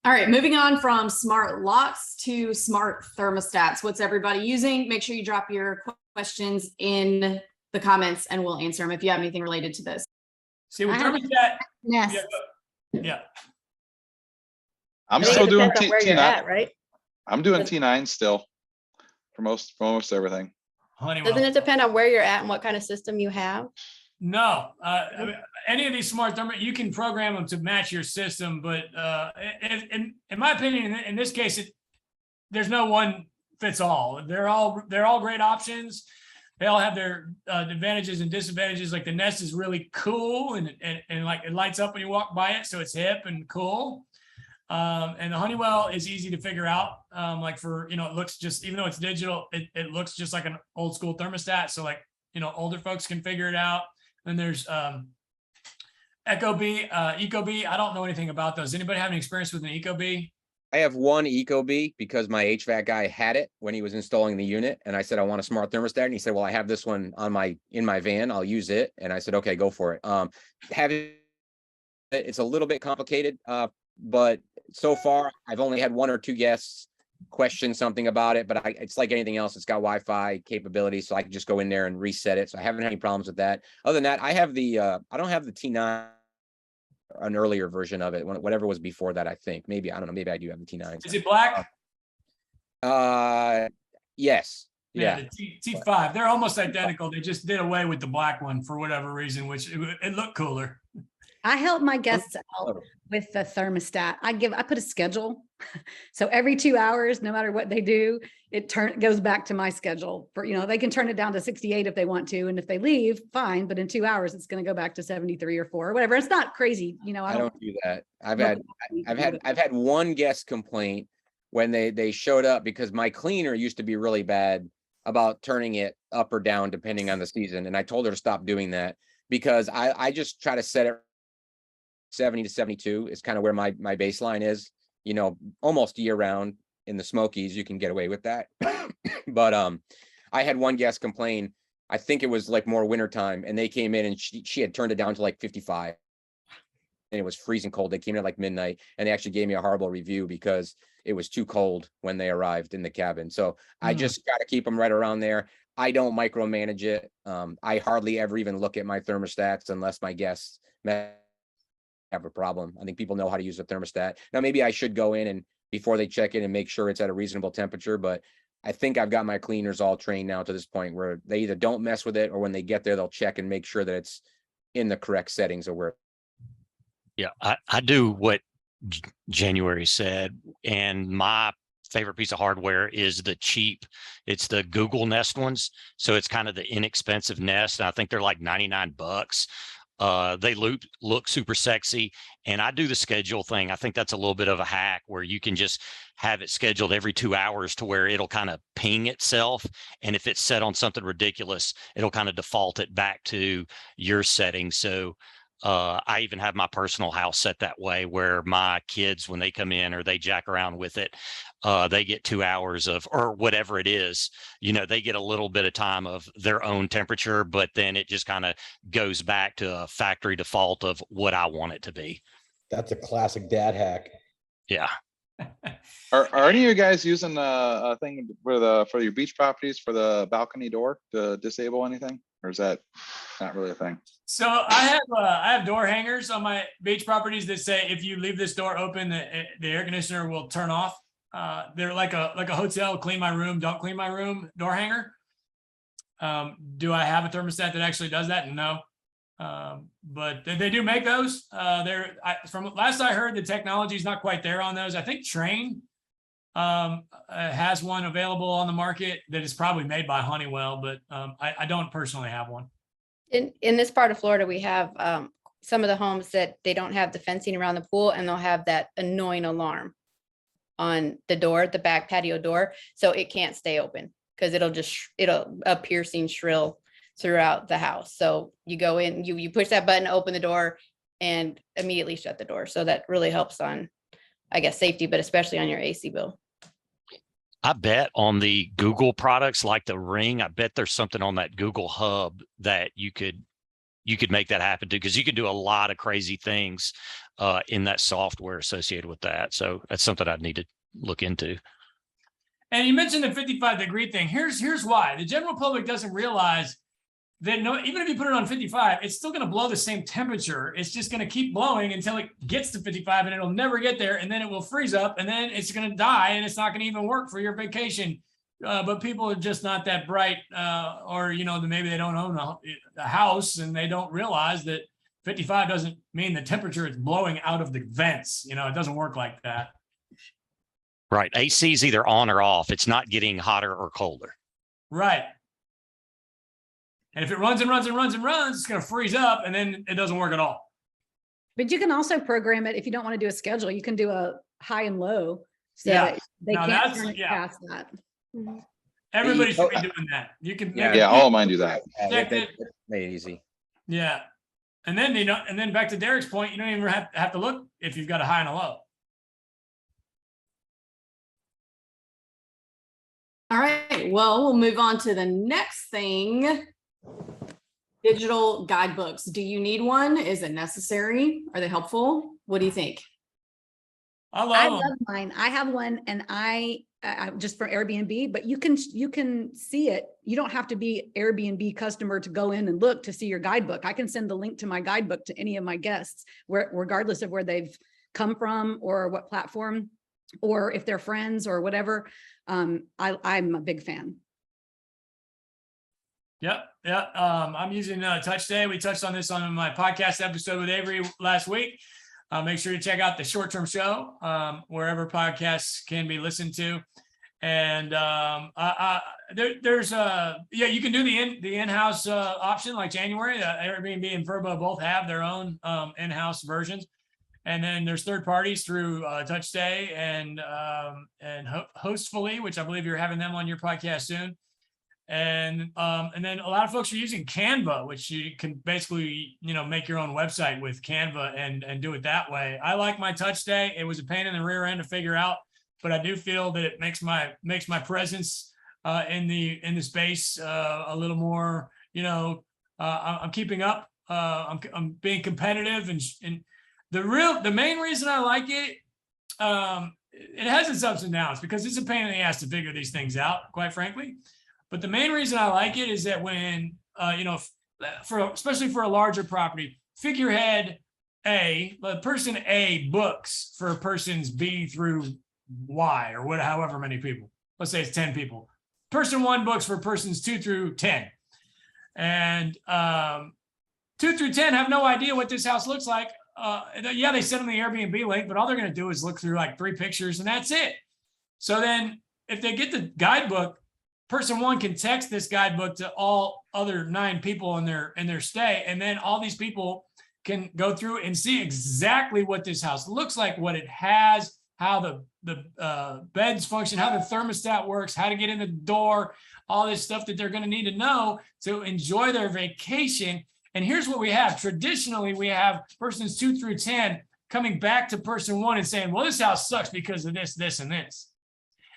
A: all right, moving on from smart locks to smart thermostats. What's everybody using? Make sure you drop your questions in the comments and we'll answer them if you have anything related to this.
D: See, with
E: I have-
D: thermostat,
E: Yes.
D: yeah.
B: I'm
H: I think
B: still
H: it
B: doing
H: depends on where you're
B: T9.
H: at, right?
B: I'm doing T9 still for most everything.
D: Honeywell.
H: Doesn't it depend on where you're at and what kind of system you have?
D: No, I mean, any of these smart thermostats, you can program them to match your system, but in my opinion, in this case, there's no one fits all. They're all great options. They all have their advantages and disadvantages. Like the Nest is really cool and like it lights up when you walk by it, so it's hip and cool. And the Honeywell is easy to figure out. Like for, it looks just, even though it's digital, it looks just like an old school thermostat. So like, older folks can figure it out. Then there's Ecobee, Ecobee. I don't know anything about those. Anybody have any experience with an Ecobee?
C: I have one Ecobee because my HVAC guy had it when he was installing the unit. And I said, I want a smart thermostat. And he said, well, I have this one in my van. I'll use it. And I said, okay, go for it. It's a little bit complicated. But so far I've only had one or two guests question something about it, but it's like anything else. It's got Wi-Fi capability, so I can just go in there and reset it. So I haven't had any problems with that. Other than that, I have I don't have the T9, an earlier version of it, whatever was before that. I think maybe, I don't know, maybe I do have the T9.
D: Is it black?
C: Yes.
D: Yeah, the T5. They're almost identical. They just did away with the black one for whatever reason, which it looked cooler.
E: I help my guests out with the thermostat. I put a schedule. So every 2 hours, no matter what they do, it goes back to my schedule for, they can turn it down to 68 if they want to. And if they leave, fine. But in 2 hours, it's going to go back to 73 or 4 or whatever. It's not crazy.
C: I don't do that. I've had one guest complaint when they showed up because my cleaner used to be really bad about turning it up or down depending on the season. And I told her to stop doing that because I just try to set it 70 to 72 is kind of where my baseline is, almost year round. In the Smokies, you can get away with that. But I had one guest complain, I think it was like more wintertime, and they came in and she had turned it down to like 55 and it was freezing cold. They came in at like midnight and they actually gave me a horrible review because it was too cold when they arrived in the cabin. So I just got to keep them right around there. I don't micromanage it. I hardly ever even look at my thermostats unless my guests have a problem. I think people know how to use a thermostat. Now, maybe I should go in and before they check in and make sure it's at a reasonable temperature, but I think I've got my cleaners all trained now to this point where they either don't mess with it or when they get there, they'll check and make sure that it's in the correct settings or where.
G: Yeah, I do what January said, and my favorite piece of hardware is it's the Google Nest ones. So it's kind of the inexpensive Nest. And I think they're like $99. They look super sexy, and I do the schedule thing. I think that's a little bit of a hack where you can just have it scheduled every 2 hours to where it'll kind of ping itself. And if it's set on something ridiculous, it'll kind of default it back to your settings. So I even have my personal house set that way where my kids, when they come in or they jack around with it, they get 2 hours of, or whatever it is, they get a little bit of time of their own temperature, but then it just kind of goes back to a factory default of what I want it to be.
F: That's a classic dad hack.
G: Yeah.
B: Are any of you guys using a thing for your beach properties for the balcony door to disable anything, or is that not really a thing?
D: So I have door hangers on my beach properties that say if you leave this door open, the air conditioner will turn off. They're like a hotel, clean my room, don't clean my room door hanger. Do I have a thermostat that actually does that? No. But they do make those. From last I heard, the technology is not quite there on those. I think Train has one available on the market that is probably made by Honeywell, but I don't personally have one.
H: In this part of Florida, we have some of the homes that they don't have the fencing around the pool, and they'll have that annoying alarm on the door, the back patio door, so it can't stay open because it'll a piercing shrill throughout the house. So you go in, you push that button, open the door, and immediately shut the door. So that really helps on, I guess, safety, but especially on your AC bill.
G: I bet on the Google products like the Ring, I bet there's something on that Google Hub that you could make that happen to, because you could do a lot of crazy things in that software associated with that. So that's something I'd need to look into.
D: And you mentioned the 55-degree thing. Here's why. The general public doesn't realize that even if you put it on 55, it's still going to blow the same temperature. It's just going to keep blowing until it gets to 55, and it'll never get there. And then it will freeze up, and then it's going to die, and it's not going to even work for your vacation. But people are just not that bright, or, maybe they don't own a house and they don't realize that 55 doesn't mean the temperature is blowing out of the vents. It doesn't work like that.
G: Right. AC is either on or off. It's not getting hotter or colder.
D: Right. And if it runs and runs and runs and runs, it's going to freeze up, and then it doesn't work at all.
E: But you can also program it if you don't want to do a schedule. You can do a high and low, so
D: Yeah.
E: that they
D: Now
E: can't
D: that's-
E: turn it
D: yeah.
E: past that.
D: Everybody should be doing that. You can.
B: Yeah, all of mine do that.
D: Check it.
C: Made it easy.
D: Yeah. And then, and then back to Derek's point, you don't even have to look if you've got a high and a low.
A: All right, well, we'll move on to the next thing. Digital guidebooks. Do you need one? Is it necessary? Are they helpful? What do you think?
D: I
E: I
D: love them.
E: love mine. I have one, and I just for Airbnb, but you can see it. You don't have to be Airbnb customer to go in and look to see your guidebook. I can send the link to my guidebook to any of my guests, regardless of where they've come from or what platform, or if they're friends or whatever. I'm a big fan.
D: Yep. Yeah. I'm using TouchStay. We touched on this on my podcast episode with Avery last week. Make sure you check out the Short-Term Show, wherever podcasts can be listened to. And there's you can do the in-house option like January. Airbnb and Vrbo both have their own in-house versions. And then there's third parties through TouchStay and Hostfully, which I believe you're having them on your podcast soon. And then a lot of folks are using Canva, which you can basically, make your own website with Canva and do it that way. I like my TouchStay. It was a pain in the rear end to figure out, but I do feel that it makes my presence in the space a little more, I'm keeping up. I'm being competitive, and the main reason I like it, it has its ups and downs because it's a pain in the ass to figure these things out, quite frankly. But the main reason I like it is that when, especially for a larger property, figurehead A, person A books for persons B through Y or however many people. Let's say it's 10 people. Person 1 books for persons 2 through 10. And 2 through 10 have no idea what this house looks like. Yeah, they send them the Airbnb link, but all they're going to do is look through like 3 pictures and that's it. So then if they get the guidebook, person 1 can text this guidebook to all other 9 people in their stay. And then all these people can go through and see exactly what this house looks like, what it has, how the beds function, how the thermostat works, how to get in the door, all this stuff that they're going to need to know to enjoy their vacation. And here's what we have. Traditionally, we have persons 2 through 10 coming back to person 1 and saying, well, this house sucks because of this, this, and this.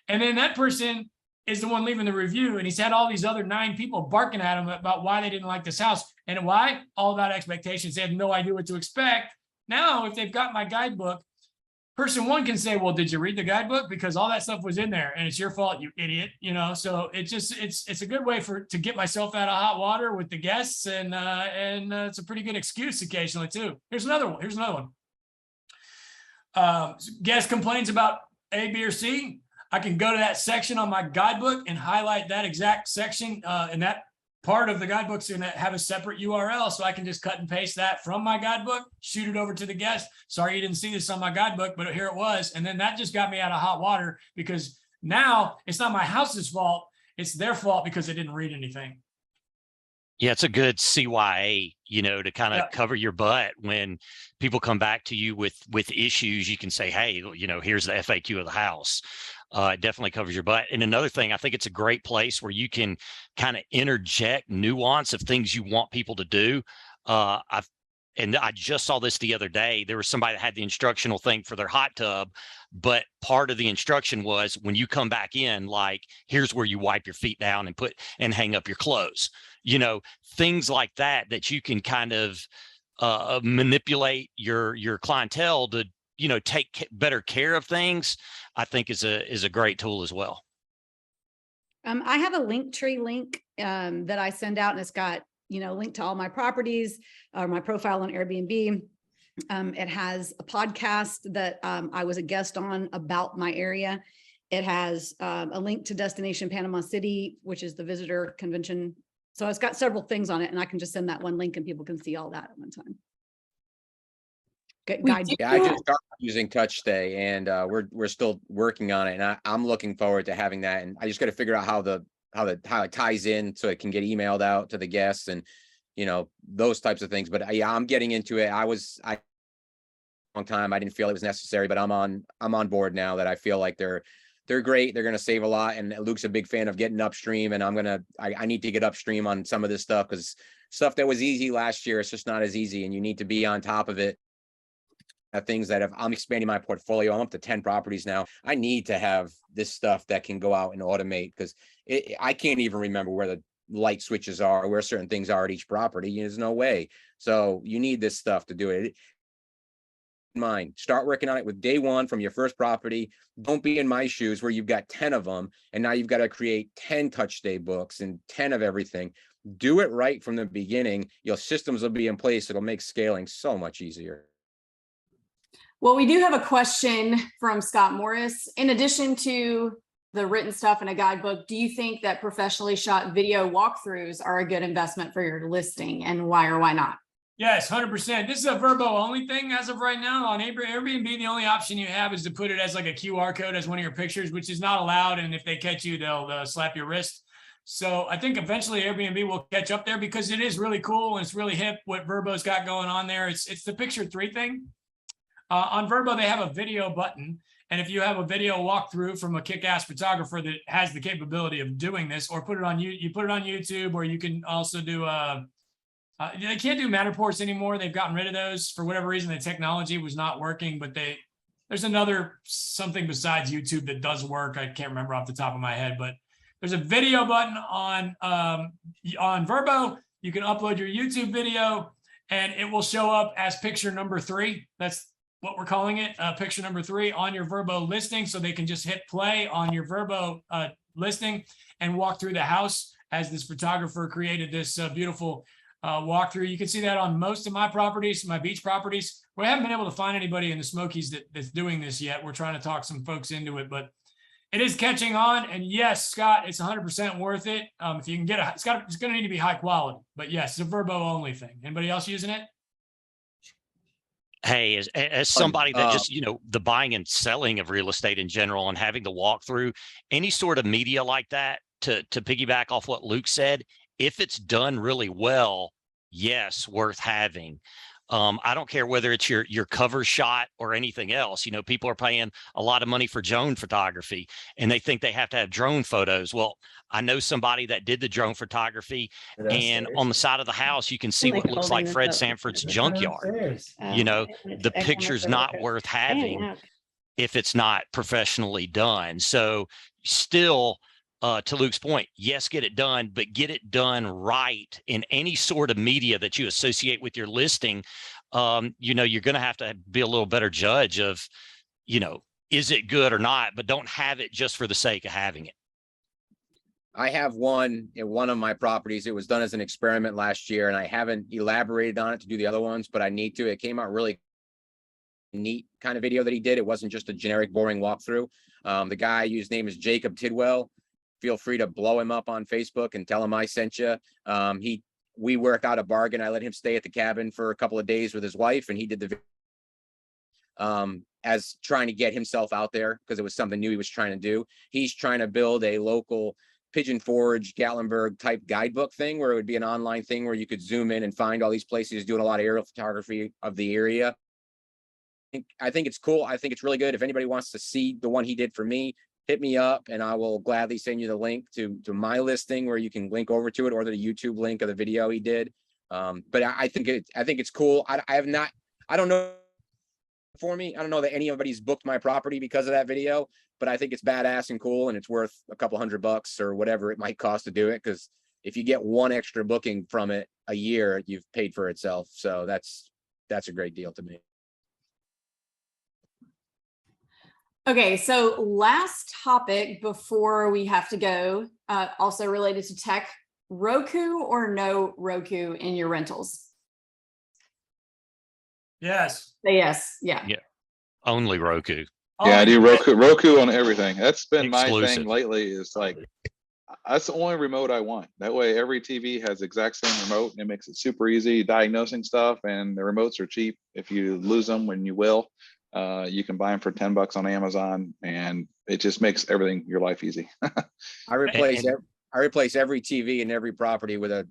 D: And then that person is the one leaving the review, and he's had all these other 9 people barking at him about why they didn't like this house. And why? All about expectations. They had no idea what to expect. Now, if they've got my guidebook, person 1 can say, well, did you read the guidebook? Because all that stuff was in there and it's your fault, you idiot. So it's a good way to get myself out of hot water with the guests. And it's a pretty good excuse occasionally too. Here's another one. Guest complains about A, B, or C. I can go to that section on my guidebook and highlight that exact section, and that part of the guidebook's going to have a separate URL. So I can just cut and paste that from my guidebook, shoot it over to the guest. Sorry, you didn't see this on my guidebook, but here it was. And then that just got me out of hot water because now it's not my house's fault. It's their fault because they didn't read anything.
G: Yeah, it's a good CYA, to kind of
D: Yeah.
G: cover your butt when people come back to you with issues. You can say, hey, here's the FAQ of the house. It definitely covers your butt. And another thing, I think it's a great place where you can kind of interject nuance of things you want people to do. And I just saw this the other day. There was somebody that had the instructional thing for their hot tub, but part of the instruction was when you come back in, like, here's where you wipe your feet down and hang up your clothes. Things like that you can kind of manipulate your clientele to, take better care of things, I think is a great tool as well.
E: I have a Linktree link that I send out, and it's got, link to all my properties or my profile on Airbnb. It has a podcast that I was a guest on about my area. It has a link to Destination Panama City, which is the visitor convention. So it's got several things on it, and I can just send that one link and people can see all that at one time. Good guide.
C: Yeah, I just started using TouchStay, and we're still working on it, and I'm looking forward to having that. And I just got to figure out how it ties in so it can get emailed out to the guests and those types of things. But yeah, I'm getting into it. Long time I didn't feel it was necessary, but I'm on board now that I feel like they're great. They're going to save a lot. And Luke's a big fan of getting upstream, and I need to get upstream on some of this stuff, because stuff that was easy last year, it's just not as easy, and you need to be on top of it. Things that I'm expanding my portfolio. I'm up to 10 properties now. I need to have this stuff that can go out and automate, because I can't even remember where the light switches are, where certain things are at each property. There's no way. So you need this stuff to do it. Mind, start working on it with day one from your first property. Don't be in my shoes where you've got 10 of them and now you've got to create 10 TouchStay books and 10 of everything. Do it right from the beginning. Your systems will be in place. It'll make scaling so much easier.
A: Well, we do have a question from Scott Morris. In addition to the written stuff in a guidebook, do you think that professionally shot video walkthroughs are a good investment for your listing, and why or why not?
D: Yes, 100%. This is a Verbo only thing as of right now. On Airbnb, the only option you have is to put it as like a QR code as one of your pictures, which is not allowed. And if they catch you, they'll slap your wrist. So I think eventually Airbnb will catch up there, because it is really cool and it's really hip what Verbo's got going on there. It's the picture 3 thing. On Verbo, they have a video button. And if you have a video walkthrough from a kick-ass photographer that has the capability of doing this, or put it on YouTube, or you can also do they can't do Matterports anymore. They've gotten rid of those for whatever reason. The technology was not working, but there's another something besides YouTube that does work. I can't remember off the top of my head, but there's a video button on Verbo. You can upload your YouTube video and it will show up as picture number 3. That's what we're calling it, picture number 3 on your Verbo listing. So they can just hit play on your Verbo listing and walk through the house as this photographer created this beautiful walkthrough. You can see that on most of my properties, my beach properties. We haven't been able to find anybody in the Smokies that's doing this yet. We're trying to talk some folks into it, but it is catching on. And yes, Scott, it's 100% worth it. If you can get it's going to need to be high quality, but yes, it's a Verbo only thing. Anybody else using it?
G: Hey, as somebody that just, the buying and selling of real estate in general and having to walk through any sort of media like that, to piggyback off what Luke said, if it's done really well, yes, worth having. I don't care whether it's your cover shot or anything else. People are paying a lot of money for drone photography and they think they have to have drone photos. Well, I know somebody that did the drone photography, and on the side of the house, you can see what looks like Fred Sanford's junkyard. The picture's not worth having if it's not professionally done. So still, to Luke's point, yes, get it done, but get it done right in any sort of media that you associate with your listing. You're going to have to be a little better judge of, is it good or not, but don't have it just for the sake of having it.
C: I have one in one of my properties. It was done as an experiment last year, and I haven't elaborated on it to do the other ones, but I need to. It came out really neat kind of video that he did. It wasn't just a generic boring walkthrough. The guy whose name is Jacob Tidwell. Feel free to blow him up on Facebook and tell him I sent you. We worked out a bargain. I let him stay at the cabin for a couple of days with his wife, and he did the as trying to get himself out there because it was something new he was trying to do. He's trying to build a local Pigeon Forge, Gatlinburg type guidebook thing, where it would be an online thing where you could zoom in and find all these places doing a lot of aerial photography of the area. I think it's cool. I think it's really good. If anybody wants to see the one he did for me, hit me up and I will gladly send you the link to my listing where you can link over to it, or the YouTube link of the video he did. But I think it's cool. I don't know for me. I don't know that anybody's booked my property because of that video, but I think it's badass and cool, and it's worth a couple $100 or whatever it might cost to do it. Because if you get one extra booking from it a year, you've paid for itself. So that's a great deal to me.
A: Okay, so last topic before we have to go, also related to tech, Roku or no Roku in your rentals?
D: Yes.
A: Say yes, yeah.
G: Yeah. Only Roku.
B: Yeah, I do Roku on everything. That's been my
G: Exclusive.
B: thing lately, is like, that's the only remote I want. That way every TV has the exact same remote, and it makes it super easy diagnosing stuff, and the remotes are cheap. If you lose them, when you will, you can buy them for $10 on Amazon, and it just makes your life easy.
C: I replace every TV in every property with a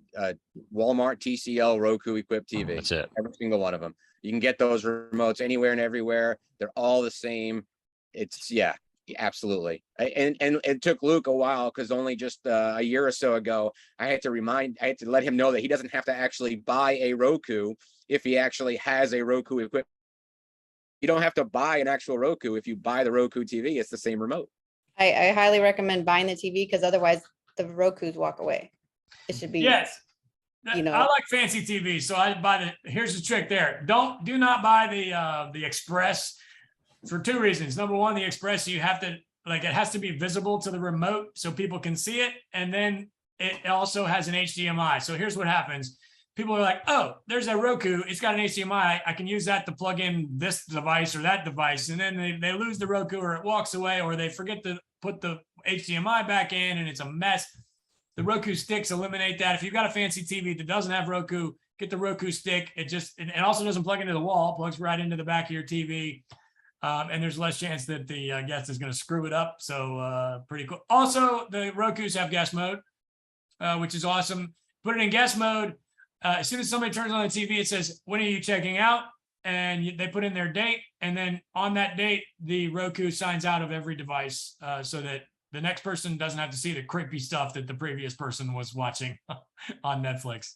C: Walmart TCL Roku equipped TV.
G: That's it.
C: Every single one of them. You can get those remotes anywhere and everywhere. They're all the same. It's absolutely. And it took Luke a while, because only just a year or so ago, I had to let him know that he doesn't have to actually buy a Roku if he actually has a Roku equipped. You don't have to buy an actual Roku. If you buy the Roku TV, it's the same remote.
H: I highly recommend buying the TV, because otherwise the Rokus walk away. It should be.
D: Yes.
H: You know.
D: I like fancy TVs, so I buy here's the trick there. Do not buy the Express for two reasons. Number one, the Express, you have to, it has to be visible to the remote so people can see it. And then it also has an HDMI. So here's what happens. People are like, oh, there's a Roku. It's got an HDMI. I can use that to plug in this device or that device. And then they lose the Roku, or it walks away, or they forget to put the HDMI back in, and it's a mess. The Roku sticks eliminate that. If you've got a fancy TV that doesn't have Roku, get the Roku stick. It also doesn't plug into the wall, plugs right into the back of your TV. And there's less chance that the guest is going to screw it up. So pretty cool. Also, the Rokus have guest mode, which is awesome. Put it in guest mode. As soon as somebody turns on the TV, it says, when are you checking out? And they put in their date. And then on that date, the Roku signs out of every device, so that the next person doesn't have to see the creepy stuff that the previous person was watching on Netflix.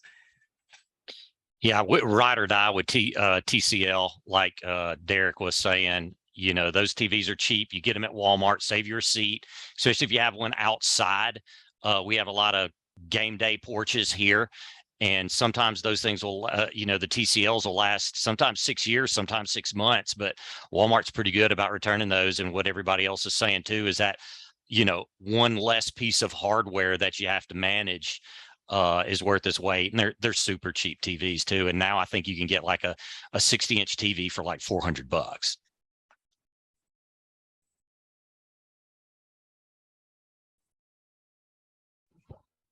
G: Yeah, ride or die with TCL, like Derek was saying. Those TVs are cheap. You get them at Walmart, save your seat, especially if you have one outside. We have a lot of game day porches here. And sometimes those things will, the TCLs will last sometimes 6 years, sometimes 6 months, but Walmart's pretty good about returning those. And what everybody else is saying too is that, one less piece of hardware that you have to manage is worth its weight. And they're super cheap TVs too. And now I think you can get like a 60-inch TV for like $400.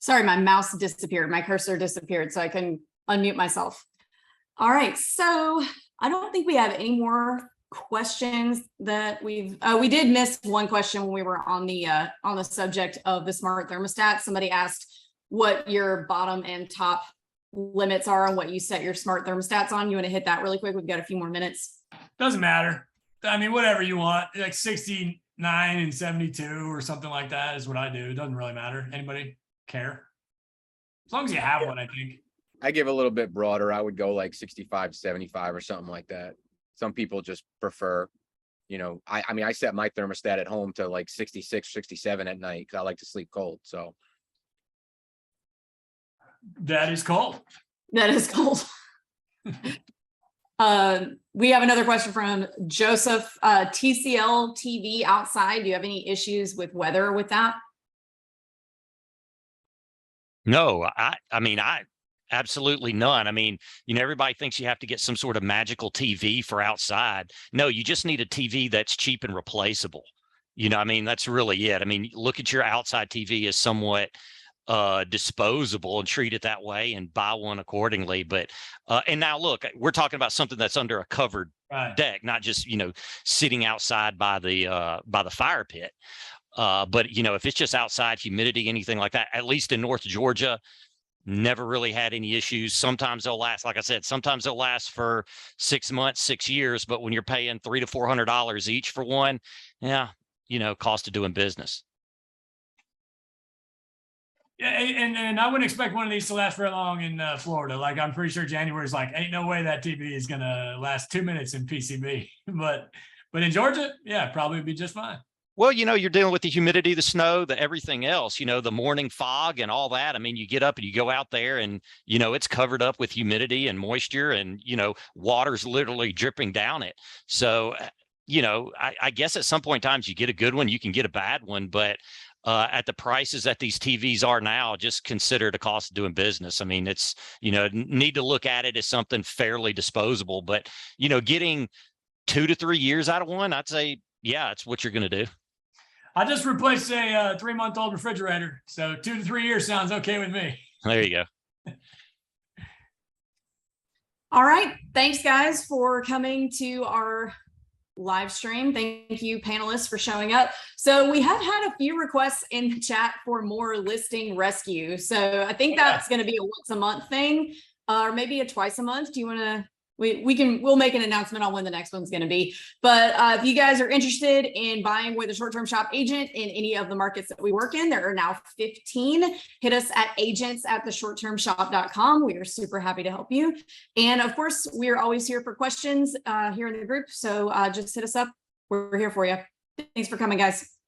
A: Sorry, my mouse disappeared. My cursor disappeared, so I couldn't unmute myself. All right, so I don't think we have any more questions that we did miss one question when we were on the subject of the smart thermostat. Somebody asked what your bottom and top limits are on what you set your smart thermostats on. You want to hit that really quick? We've got a few more minutes.
D: Doesn't matter. I mean, whatever you want, like 69 and 72 or something like that is what I do. It doesn't really matter. Anybody care? As long as you have one, I think.
C: I give a little bit broader. I would go like 65, 75 or something like that. Some people just prefer, I mean, I set my thermostat at home to like 66, 67 at night, because I like to sleep cold. So
D: that is cold.
A: That is cold. We have another question from Joseph. TCL TV outside, do you have any issues with weather with that?
G: No, I mean, absolutely none. I mean, everybody thinks you have to get some sort of magical TV for outside. No, you just need a TV that's cheap and replaceable. I mean, that's really it. I mean, look at your outside TV as somewhat disposable and treat it that way and buy one accordingly. But and now look, we're talking about something that's under a covered deck, not just sitting outside by the fire pit. But you know, if it's just outside humidity, anything like that, at least in North Georgia, never really had any issues. Sometimes they'll last, like I said, sometimes they'll last for 6 months, 6 years, but when you're paying $300 to $400 each for one, yeah, you know, cost of doing business.
D: Yeah, and I wouldn't expect one of these to last very long in Florida. Like, I'm pretty sure January is like, ain't no way that TV is gonna last 2 minutes in PCB. But in Georgia, yeah, probably would be just fine.
G: Well, you know, you're dealing with the humidity, the snow, the everything else, you know, the morning fog and all that. I mean, you get up and you go out there and, you know, it's covered up with humidity and moisture and, you know, water's literally dripping down it. So, you know, I guess at some point in times you get a good one, you can get a bad one, but at the prices that these TVs are now, just consider the cost of doing business. I mean, it's, you know, need to look at it as something fairly disposable, but, you know, getting 2 to 3 years out of one, I'd say, yeah, it's what you're going to do.
D: I just replaced a 3-month-old refrigerator. So 2 to 3 years sounds okay with me.
G: There you go.
A: All right. Thanks, guys, for coming to our live stream. Thank you, panelists, for showing up. So we have had a few requests in the chat for more listing rescue. So I think that's going to be a once a month thing, or maybe a twice a month. Do you want to? We'll make an announcement on when the next one's going to be. But if you guys are interested in buying with a short-term shop agent in any of the markets that we work in, there are now 15. Hit us at agents@theshorttermshop.com. We are super happy to help you. And of course, we are always here for questions here in the group. So just hit us up. We're here for you. Thanks for coming, guys.